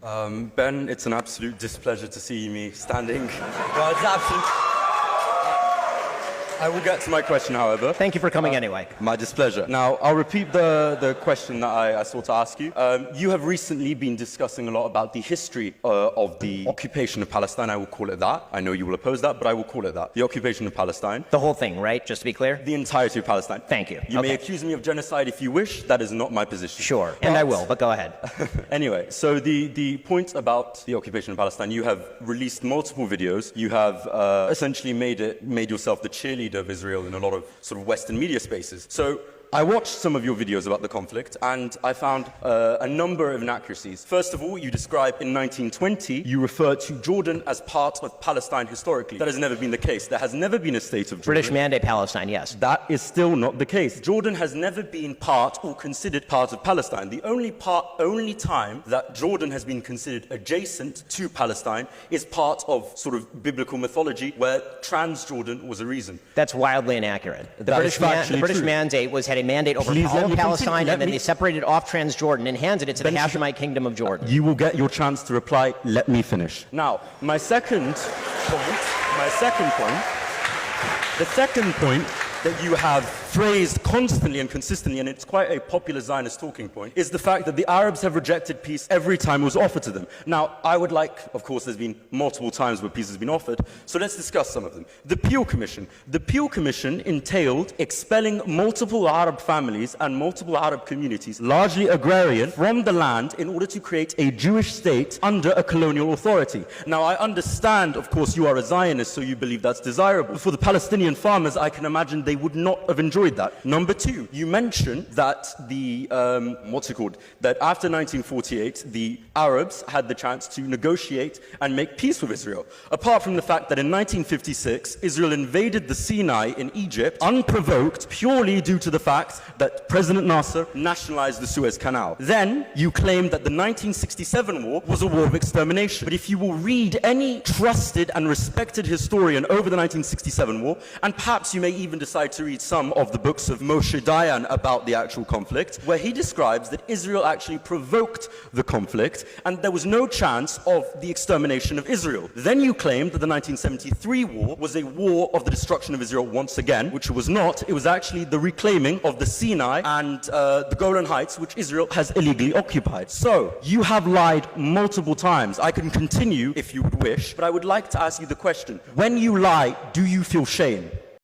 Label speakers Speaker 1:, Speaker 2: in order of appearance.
Speaker 1: Ben, it's an absolute displeasure to see me standing. Well, it's absolute... I will get to my question, however.
Speaker 2: Thank you for coming anyway.
Speaker 1: My displeasure. Now, I'll repeat the question that I sought to ask you. You have recently been discussing a lot about the history of the occupation of Palestine. I will call it that. I know you will oppose that, but I will call it that. The occupation of Palestine.
Speaker 2: The whole thing, right? Just to be clear?
Speaker 1: The entirety of Palestine.
Speaker 2: Thank you.
Speaker 1: You may accuse me of genocide if you wish. That is not my position.
Speaker 2: Sure, and I will, but go ahead.
Speaker 1: Anyway, so the point about the occupation of Palestine, you have released multiple videos. You have essentially made yourself the cheerleader of Israel in a lot of sort of Western media spaces. So I watched some of your videos about the conflict and I found a number of inaccuracies. First of all, you describe in 1920, you refer to Jordan as part of Palestine historically. That has never been the case. There has never been a state of Jordan.
Speaker 2: British Mandate Palestine, yes.
Speaker 1: That is still not the case. Jordan has never been part or considered part of Palestine. The only time that Jordan has been considered adjacent to Palestine is part of sort of biblical mythology where Transjordan was a reason.
Speaker 2: That's wildly inaccurate. The British Mandate had a mandate over all of Palestine, and then they separated off Transjordan and handed it to the Hashemite Kingdom of Jordan.
Speaker 1: You will get your chance to reply. Let me finish. Now, the second point that you have phrased constantly and consistently, and it's quite a popular Zionist talking point, is the fact that the Arabs have rejected peace every time it was offered to them. Now, I would like, of course, there's been multiple times where peace has been offered, so let's discuss some of them. The Peel Commission. The Peel Commission entailed expelling multiple Arab families and multiple Arab communities, largely agrarian, from the land in order to create a Jewish state under a colonial authority. Now, I understand, of course, you are a Zionist, so you believe that's desirable. For the Palestinian farmers, I can imagine they would not have enjoyed that. Number two, you mentioned that that after 1948, the Arabs had the chance to negotiate and make peace with Israel. Apart from the fact that in 1956, Israel invaded the Sinai in Egypt unprovoked purely due to the fact that President Nasser nationalized the Suez Canal. Then you claimed that the 1967 war was a war of extermination. But if you will read any trusted and respected historian over the 1967 war, and perhaps you may even decide to read some of the books of Moshe Dayan about the actual conflict, where he describes that Israel actually provoked the conflict and there was no chance of the extermination of Israel. Then you claimed that the 1973 war was a war of the destruction of Israel once again, which it was not. It was actually the reclaiming of the Sinai and the Golan Heights, which Israel has illegally occupied. So, you have lied multiple times. I can continue if you would wish, but I would like to ask you the question. When you lie, do you feel shame?